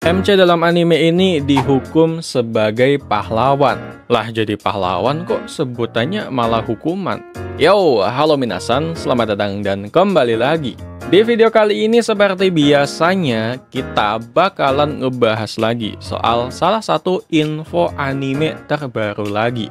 MC dalam anime ini dihukum sebagai pahlawan. Lah jadi pahlawan kok sebutannya malah hukuman? Yo, halo minasan, selamat datang dan kembali lagi. Di video kali ini seperti biasanya kita bakalan ngebahas lagi soal salah satu info anime terbaru lagi.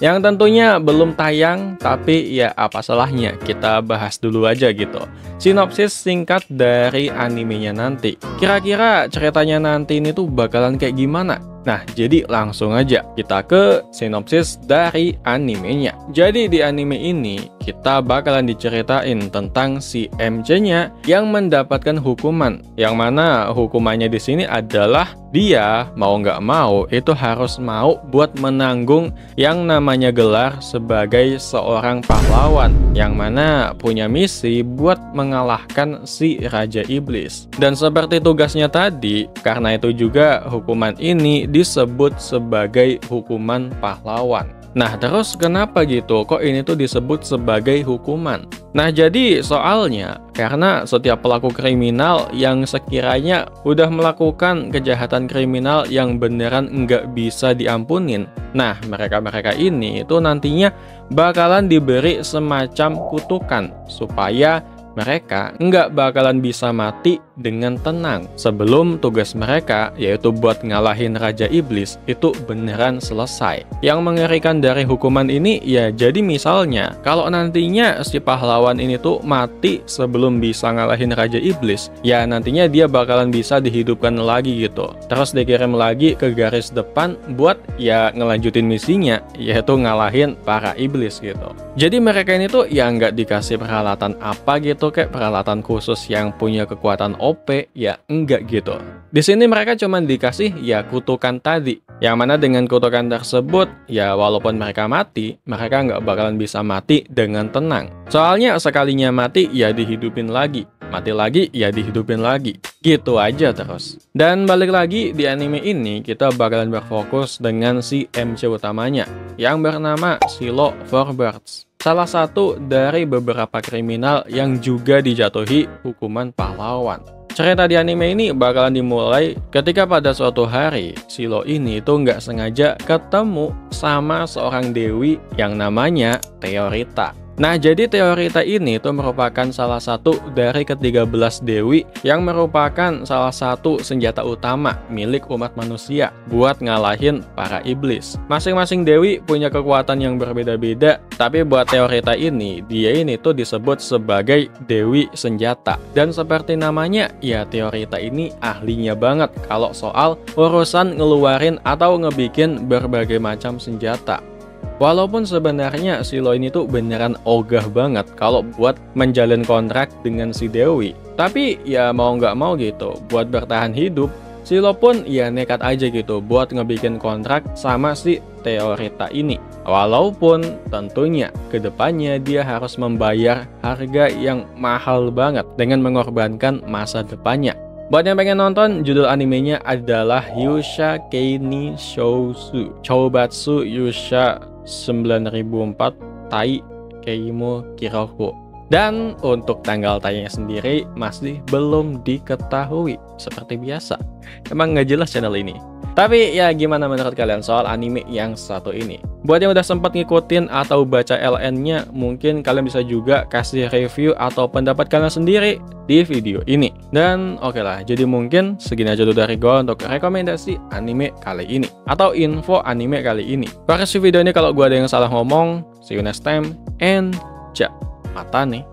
Yang tentunya belum tayang, tapi ya apa salahnya kita bahas dulu aja gitu. Sinopsis singkat dari animenya nanti. Kira-kira ceritanya nanti ini tuh bakalan kayak gimana? Nah, jadi langsung aja kita ke sinopsis dari animenya. Jadi di anime ini kita bakalan diceritain tentang si MC-nya yang mendapatkan hukuman. Yang mana hukumannya di sini adalah dia mau nggak mau itu harus mau buat menanggung yang namanya gelar sebagai seorang pahlawan. Yang mana punya misi buat mengalahkan si Raja Iblis. Dan seperti tugasnya tadi, karena itu juga hukuman ini disebut sebagai hukuman pahlawan. Nah, terus kenapa gitu? Kok ini tuh disebut sebagai hukuman? Nah, jadi soalnya karena setiap pelaku kriminal yang sekiranya udah melakukan kejahatan kriminal yang beneran nggak bisa diampunin. Nah, mereka-mereka ini itu nantinya bakalan diberi semacam kutukan supaya mereka nggak bakalan bisa mati dengan tenang sebelum tugas mereka, yaitu buat ngalahin Raja Iblis, itu beneran selesai. Yang mengerikan dari hukuman ini, ya jadi misalnya, kalau nantinya si pahlawan ini tuh mati sebelum bisa ngalahin Raja Iblis, ya nantinya dia bakalan bisa dihidupkan lagi gitu. Terus dikirim lagi ke garis depan buat ya ngelanjutin misinya, yaitu ngalahin para iblis gitu. Jadi mereka ini tuh ya nggak dikasih peralatan apa gitu, kayak peralatan khusus yang punya kekuatan OP, ya enggak gitu. Di sini mereka cuma dikasih ya kutukan tadi, yang mana dengan kutukan tersebut ya walaupun mereka mati, mereka nggak bakalan bisa mati dengan tenang. Soalnya sekalinya mati ya dihidupin lagi, mati lagi ya dihidupin lagi, gitu aja terus. Dan balik lagi di anime ini kita bakalan berfokus dengan si MC utamanya yang bernama Silo Forbarts. Salah satu dari beberapa kriminal yang juga dijatuhi hukuman pahlawan. Cerita di anime ini bakalan dimulai ketika pada suatu hari Silo ini tuh nggak sengaja ketemu sama seorang dewi yang namanya Teorita. Nah, jadi Teorita ini tuh merupakan salah satu dari ke-13 dewi yang merupakan salah satu senjata utama milik umat manusia buat ngalahin para iblis. Masing-masing dewi punya kekuatan yang berbeda-beda, tapi buat Teorita ini, dia ini tuh disebut sebagai dewi senjata. Dan seperti namanya, ya Teorita ini ahlinya banget kalau soal urusan ngeluarin atau ngebikin berbagai macam senjata. Walaupun sebenarnya Silo ini tuh beneran ogah banget kalau buat menjalin kontrak dengan si Dewi. Tapi ya mau nggak mau gitu, buat bertahan hidup, Silo pun ya nekat aja gitu buat ngebikin kontrak sama si Teorita ini. Walaupun tentunya kedepannya dia harus membayar harga yang mahal banget dengan mengorbankan masa depannya. Buat yang pengen nonton, judul animenya adalah Yusha Keini Shousu Choubatsu Yusha 9004 Tai Keimo Kiroku. Dan untuk tanggal tayangnya sendiri masih belum diketahui seperti biasa. Emang nggak jelas channel ini. Tapi ya gimana menurut kalian soal anime yang satu ini? Buat yang udah sempat ngikutin atau baca LN-nya, mungkin kalian bisa juga kasih review atau pendapat kalian sendiri di video ini. Dan oke lah, jadi mungkin segini aja dulu dari gue untuk rekomendasi anime kali ini atau info anime kali ini. Koreksi video ini kalau gue ada yang salah ngomong. See you next time and ja, mata nih.